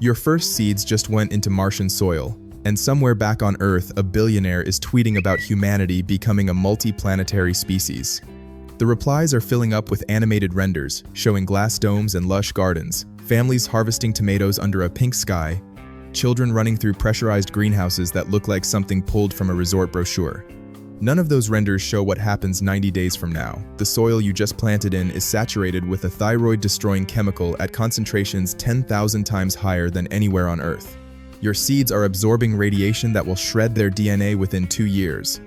Your first seeds just went into Martian soil, and somewhere back on Earth, a billionaire is tweeting about humanity becoming a multi-planetary species. The replies are filling up with animated renders, showing glass domes and lush gardens, families harvesting tomatoes under a pink sky, children running through pressurized greenhouses that look like something pulled from a resort brochure. None of those renders show what happens 90 days from now. The soil you just planted in is saturated with a thyroid-destroying chemical at concentrations 10,000 times higher than anywhere on Earth. Your seeds are absorbing radiation that will shred their DNA within 2 years.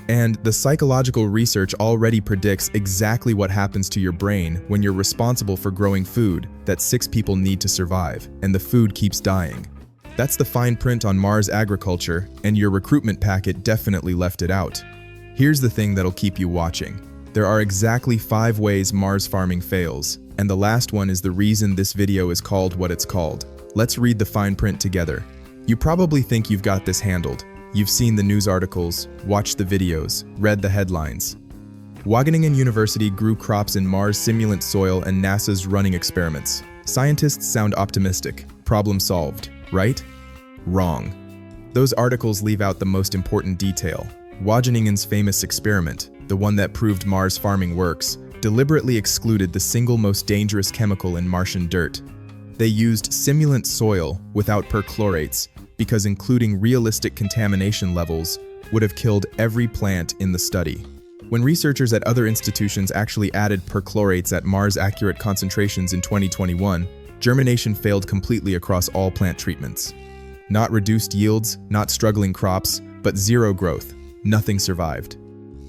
And the psychological research already predicts exactly what happens to your brain when you're responsible for growing food that 6 people need to survive, and the food keeps dying. That's the fine print on Mars agriculture, and your recruitment packet definitely left it out. Here's the thing that'll keep you watching. There are exactly 5 ways Mars farming fails, and the last one is the reason this video is called what it's called. Let's read the fine print together. You probably think you've got this handled. You've seen the news articles, watched the videos, read the headlines. Wageningen University grew crops in Mars simulant soil and NASA's running experiments. Scientists sound optimistic. Problem solved, right? Wrong. Those articles leave out the most important detail. Wageningen's famous experiment, the one that proved Mars farming works, deliberately excluded the single most dangerous chemical in Martian dirt. They used simulant soil without perchlorates because including realistic contamination levels would have killed every plant in the study. When researchers at other institutions actually added perchlorates at Mars-accurate concentrations in 2021, germination failed completely across all plant treatments. Not reduced yields, not struggling crops, but zero growth. Nothing survived.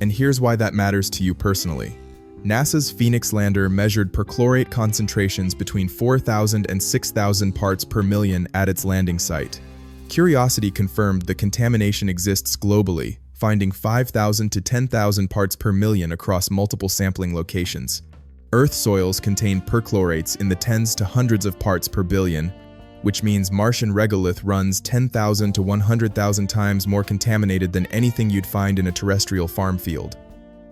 And here's why that matters to you personally. NASA's Phoenix lander measured perchlorate concentrations between 4,000 and 6,000 parts per million at its landing site. Curiosity confirmed the contamination exists globally, finding 5,000 to 10,000 parts per million across multiple sampling locations. Earth soils contain perchlorates in the tens to hundreds of parts per billion, which means Martian regolith runs 10,000 to 100,000 times more contaminated than anything you'd find in a terrestrial farm field.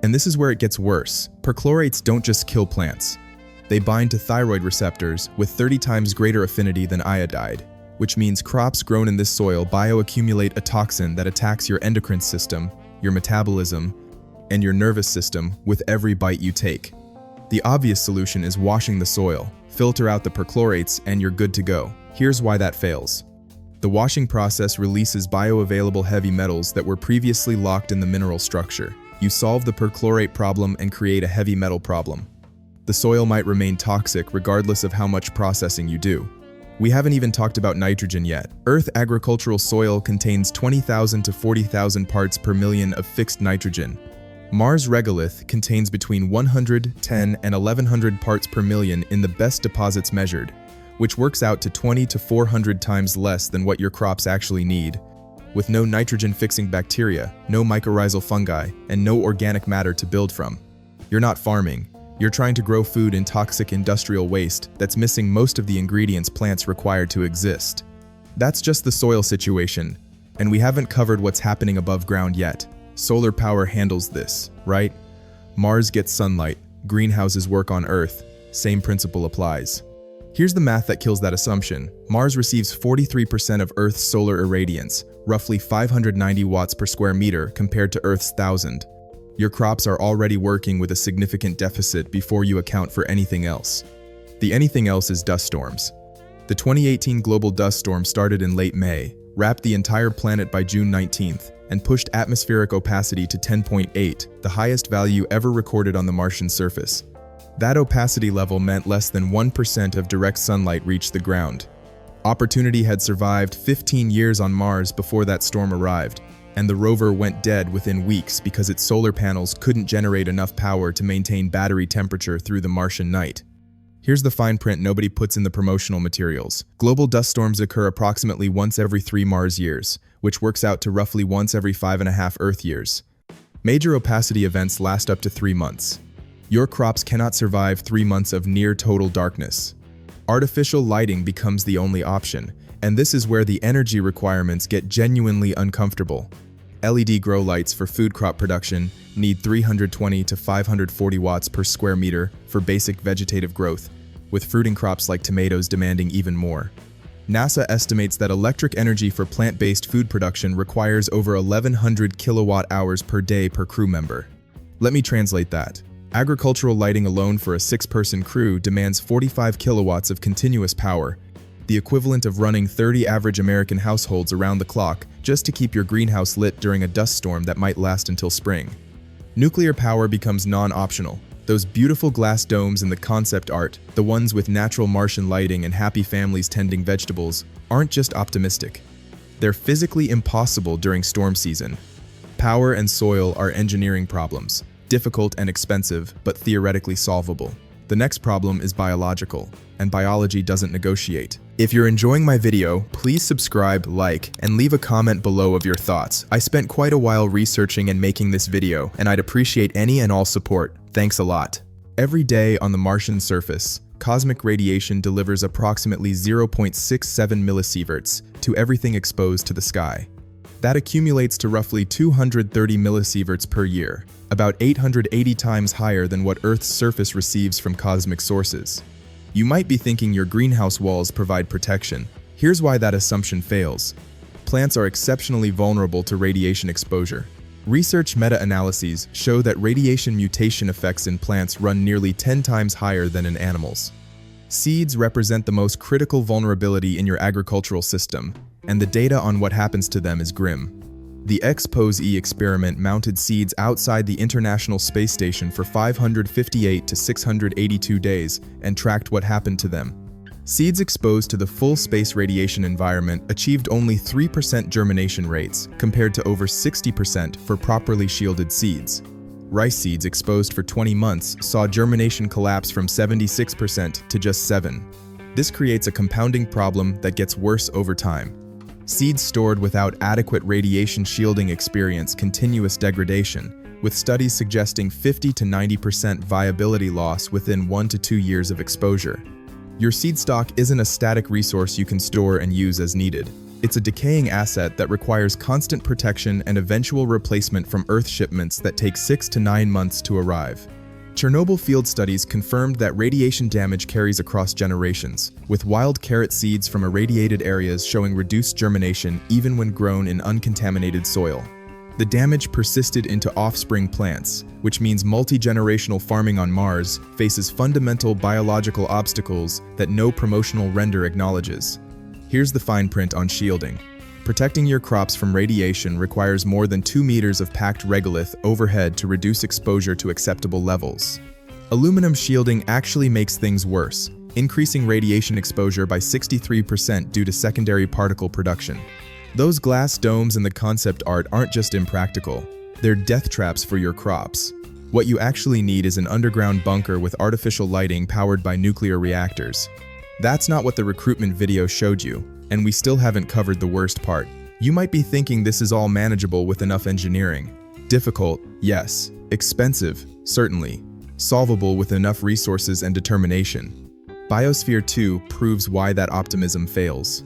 And this is where it gets worse. Perchlorates don't just kill plants. They bind to thyroid receptors with 30 times greater affinity than iodide, which means crops grown in this soil bioaccumulate a toxin that attacks your endocrine system, your metabolism, and your nervous system with every bite you take. The obvious solution is washing the soil, filter out the perchlorates, and you're good to go. Here's why that fails. The washing process releases bioavailable heavy metals that were previously locked in the mineral structure. You solve the perchlorate problem and create a heavy metal problem. The soil might remain toxic regardless of how much processing you do. We haven't even talked about nitrogen yet. Earth agricultural soil contains 20,000 to 40,000 parts per million of fixed nitrogen. Mars regolith contains between 110 and 1,100 parts per million in the best deposits measured, which works out to 20 to 400 times less than what your crops actually need, with no nitrogen-fixing bacteria, no mycorrhizal fungi, and no organic matter to build from. You're not farming. You're trying to grow food in toxic industrial waste that's missing most of the ingredients plants require to exist. That's just the soil situation, and we haven't covered what's happening above ground yet. Solar power handles this, right? Mars gets sunlight, greenhouses work on Earth, same principle applies. Here's the math that kills that assumption. Mars receives 43% of Earth's solar irradiance, roughly 590 watts per square meter compared to Earth's 1,000. Your crops are already working with a significant deficit before you account for anything else. The anything else is dust storms. The 2018 global dust storm started in late May, wrapped the entire planet by June 19th, and pushed atmospheric opacity to 10.8, the highest value ever recorded on the Martian surface. That opacity level meant less than 1% of direct sunlight reached the ground. Opportunity had survived 15 years on Mars before that storm arrived, and the rover went dead within weeks because its solar panels couldn't generate enough power to maintain battery temperature through the Martian night. Here's the fine print nobody puts in the promotional materials. Global dust storms occur approximately once every 3 Mars years, which works out to roughly once every 5.5 Earth years. Major opacity events last up to 3 months. Your crops cannot survive 3 months of near total darkness. Artificial lighting becomes the only option, and this is where the energy requirements get genuinely uncomfortable. LED grow lights for food crop production need 320 to 540 watts per square meter for basic vegetative growth, with fruiting crops like tomatoes demanding even more. NASA estimates that electric energy for plant-based food production requires over 1,100 kilowatt-hours per day per crew member. Let me translate that. Agricultural lighting alone for a 6-person crew demands 45 kilowatts of continuous power, the equivalent of running 30 average American households around the clock just to keep your greenhouse lit during a dust storm that might last until spring. Nuclear power becomes non-optional. Those beautiful glass domes in the concept art, the ones with natural Martian lighting and happy families tending vegetables, aren't just optimistic. They're physically impossible during storm season. Power and soil are engineering problems, difficult and expensive, but theoretically solvable. The next problem is biological, and biology doesn't negotiate. If you're enjoying my video, please subscribe, like, and leave a comment below of your thoughts. I spent quite a while researching and making this video, and I'd appreciate any and all support. Thanks a lot. Every day on the Martian surface, cosmic radiation delivers approximately 0.67 millisieverts to everything exposed to the sky. That accumulates to roughly 230 millisieverts per year, about 880 times higher than what Earth's surface receives from cosmic sources. You might be thinking your greenhouse walls provide protection. Here's why that assumption fails. Plants are exceptionally vulnerable to radiation exposure. Research meta-analyses show that radiation mutation effects in plants run nearly 10 times higher than in animals. Seeds represent the most critical vulnerability in your agricultural system, and the data on what happens to them is grim. The XPOSE experiment mounted seeds outside the International Space Station for 558 to 682 days and tracked what happened to them. Seeds exposed to the full space radiation environment achieved only 3% germination rates, compared to over 60% for properly shielded seeds. Rice seeds exposed for 20 months saw germination collapse from 76% to just 7%. This creates a compounding problem that gets worse over time. Seeds stored without adequate radiation shielding experience continuous degradation, with studies suggesting 50 to 90% viability loss within 1 to 2 years of exposure. Your seed stock isn't a static resource you can store and use as needed. It's a decaying asset that requires constant protection and eventual replacement from Earth shipments that take 6 to 9 months to arrive. Chernobyl field studies confirmed that radiation damage carries across generations, with wild carrot seeds from irradiated areas showing reduced germination even when grown in uncontaminated soil. The damage persisted into offspring plants, which means multi-generational farming on Mars faces fundamental biological obstacles that no promotional render acknowledges. Here's the fine print on shielding. Protecting your crops from radiation requires more than 2 meters of packed regolith overhead to reduce exposure to acceptable levels. Aluminum shielding actually makes things worse, increasing radiation exposure by 63% due to secondary particle production. Those glass domes in the concept art aren't just impractical, they're death traps for your crops. What you actually need is an underground bunker with artificial lighting powered by nuclear reactors. That's not what the recruitment video showed you. And we still haven't covered the worst part. You might be thinking this is all manageable with enough engineering. Difficult, yes. Expensive, certainly. Solvable with enough resources and determination. Biosphere 2 proves why that optimism fails.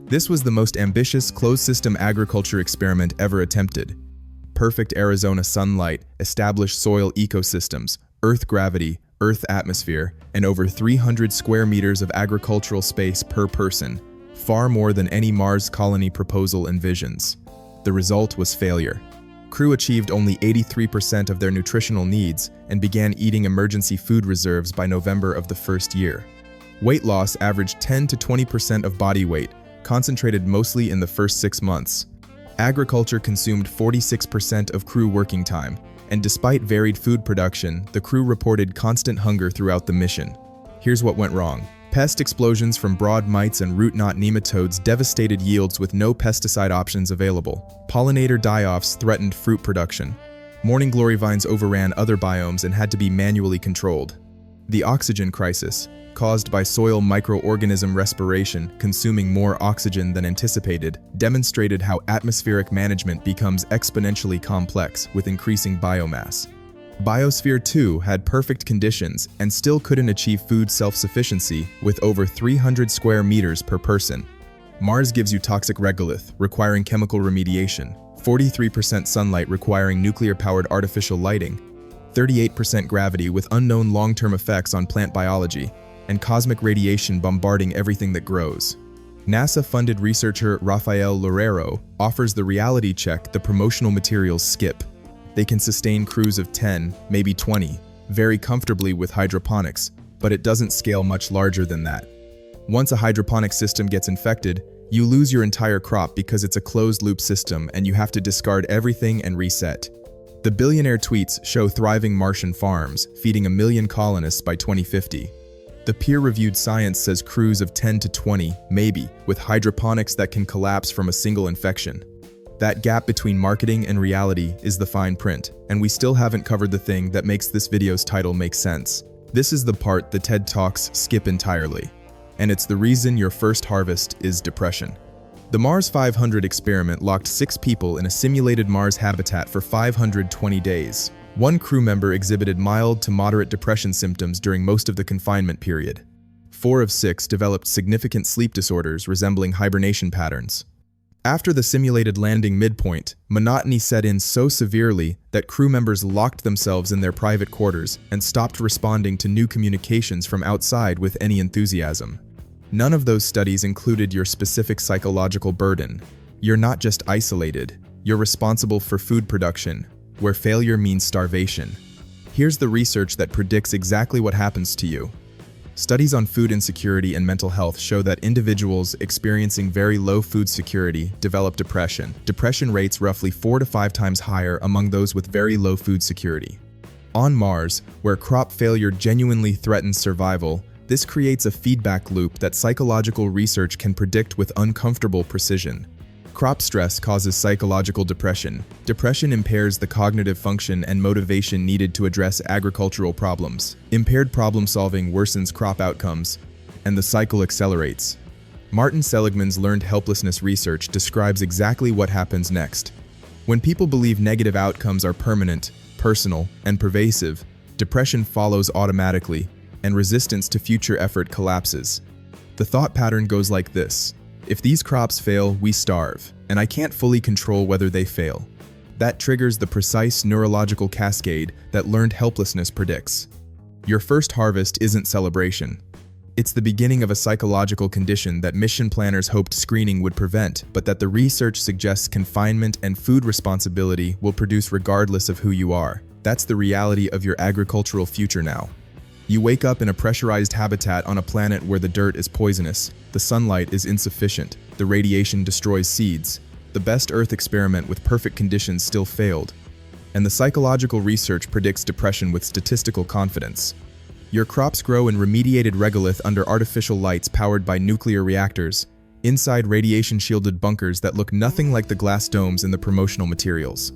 This was the most ambitious closed-system agriculture experiment ever attempted. Perfect Arizona sunlight, established soil ecosystems, Earth gravity, Earth atmosphere, and over 300 square meters of agricultural space per person. Far more than any Mars colony proposal envisions. The result was failure. Crew achieved only 83% of their nutritional needs and began eating emergency food reserves by November of the first year. Weight loss averaged 10 to 20% of body weight, concentrated mostly in the first 6 months. Agriculture consumed 46% of crew working time, and despite varied food production, the crew reported constant hunger throughout the mission. Here's what went wrong. Pest explosions from broad mites and root knot nematodes devastated yields with no pesticide options available. Pollinator die-offs threatened fruit production. Morning glory vines overran other biomes and had to be manually controlled. The oxygen crisis, caused by soil microorganism respiration consuming more oxygen than anticipated, demonstrated how atmospheric management becomes exponentially complex with increasing biomass. Biosphere 2 had perfect conditions and still couldn't achieve food self-sufficiency with over 300 square meters per person. Mars gives you toxic regolith, requiring chemical remediation, 43% sunlight requiring nuclear-powered artificial lighting, 38% gravity with unknown long-term effects on plant biology, and cosmic radiation bombarding everything that grows. NASA-funded researcher Rafael Loureiro offers the reality check the promotional materials skip. They can sustain crews of 10, maybe 20, very comfortably with hydroponics, but it doesn't scale much larger than that. Once a hydroponic system gets infected, you lose your entire crop because it's a closed-loop system and you have to discard everything and reset. The billionaire tweets show thriving Martian farms, feeding 1 million colonists by 2050. The peer-reviewed science says crews of 10 to 20, maybe, with hydroponics that can collapse from a single infection. That gap between marketing and reality is the fine print, and we still haven't covered the thing that makes this video's title make sense. This is the part the TED Talks skip entirely. And it's the reason your first harvest is depression. The Mars 500 experiment locked 6 people in a simulated Mars habitat for 520 days. One crew member exhibited mild to moderate depression symptoms during most of the confinement period. 4 of 6 developed significant sleep disorders resembling hibernation patterns. After the simulated landing midpoint, monotony set in so severely that crew members locked themselves in their private quarters and stopped responding to new communications from outside with any enthusiasm. None of those studies included your specific psychological burden. You're not just isolated, you're responsible for food production, where failure means starvation. Here's the research that predicts exactly what happens to you. Studies on food insecurity and mental health show that individuals experiencing very low food security develop depression. Depression rates roughly 4 to 5 times higher among those with very low food security. On Mars, where crop failure genuinely threatens survival, this creates a feedback loop that psychological research can predict with uncomfortable precision. Crop stress causes psychological depression. Depression impairs the cognitive function and motivation needed to address agricultural problems. Impaired problem solving worsens crop outcomes, and the cycle accelerates. Martin Seligman's learned helplessness research describes exactly what happens next. When people believe negative outcomes are permanent, personal, and pervasive, depression follows automatically, and resistance to future effort collapses. The thought pattern goes like this. If these crops fail, we starve, and I can't fully control whether they fail. That triggers the precise neurological cascade that learned helplessness predicts. Your first harvest isn't celebration. It's the beginning of a psychological condition that mission planners hoped screening would prevent, but that the research suggests confinement and food responsibility will produce regardless of who you are. That's the reality of your agricultural future now. You wake up in a pressurized habitat on a planet where the dirt is poisonous, the sunlight is insufficient, the radiation destroys seeds. The best Earth experiment with perfect conditions still failed, and the psychological research predicts depression with statistical confidence. Your crops grow in remediated regolith under artificial lights powered by nuclear reactors, inside radiation-shielded bunkers that look nothing like the glass domes in the promotional materials.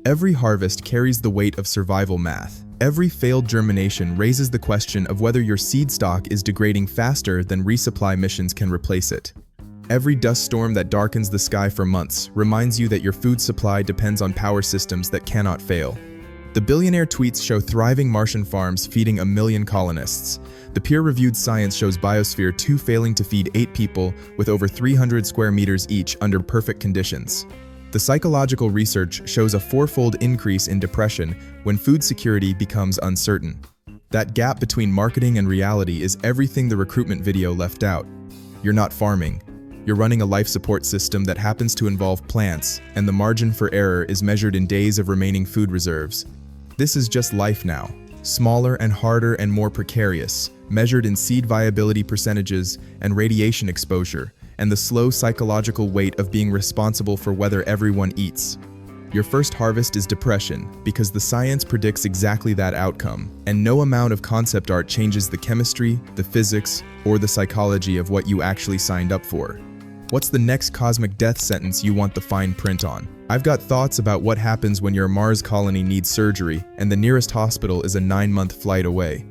Every harvest carries the weight of survival math. Every failed germination raises the question of whether your seed stock is degrading faster than resupply missions can replace it. Every dust storm that darkens the sky for months reminds you that your food supply depends on power systems that cannot fail. The billionaire tweets show thriving Martian farms feeding 1 million colonists. The peer-reviewed science shows Biosphere 2 failing to feed 8 people with over 300 square meters each under perfect conditions. The psychological research shows a 4-fold increase in depression when food security becomes uncertain. That gap between marketing and reality is everything the recruitment video left out. You're not farming. You're running a life support system that happens to involve plants, and the margin for error is measured in days of remaining food reserves. This is just life now, smaller and harder and more precarious, measured in seed viability percentages and radiation exposure, and the slow psychological weight of being responsible for whether everyone eats. Your first harvest is depression because the science predicts exactly that outcome, and no amount of concept art changes the chemistry, the physics, or the psychology of what you actually signed up for. What's the next cosmic death sentence you want the fine print on? I've got thoughts about what happens when your Mars colony needs surgery and the nearest hospital is a 9-month flight away.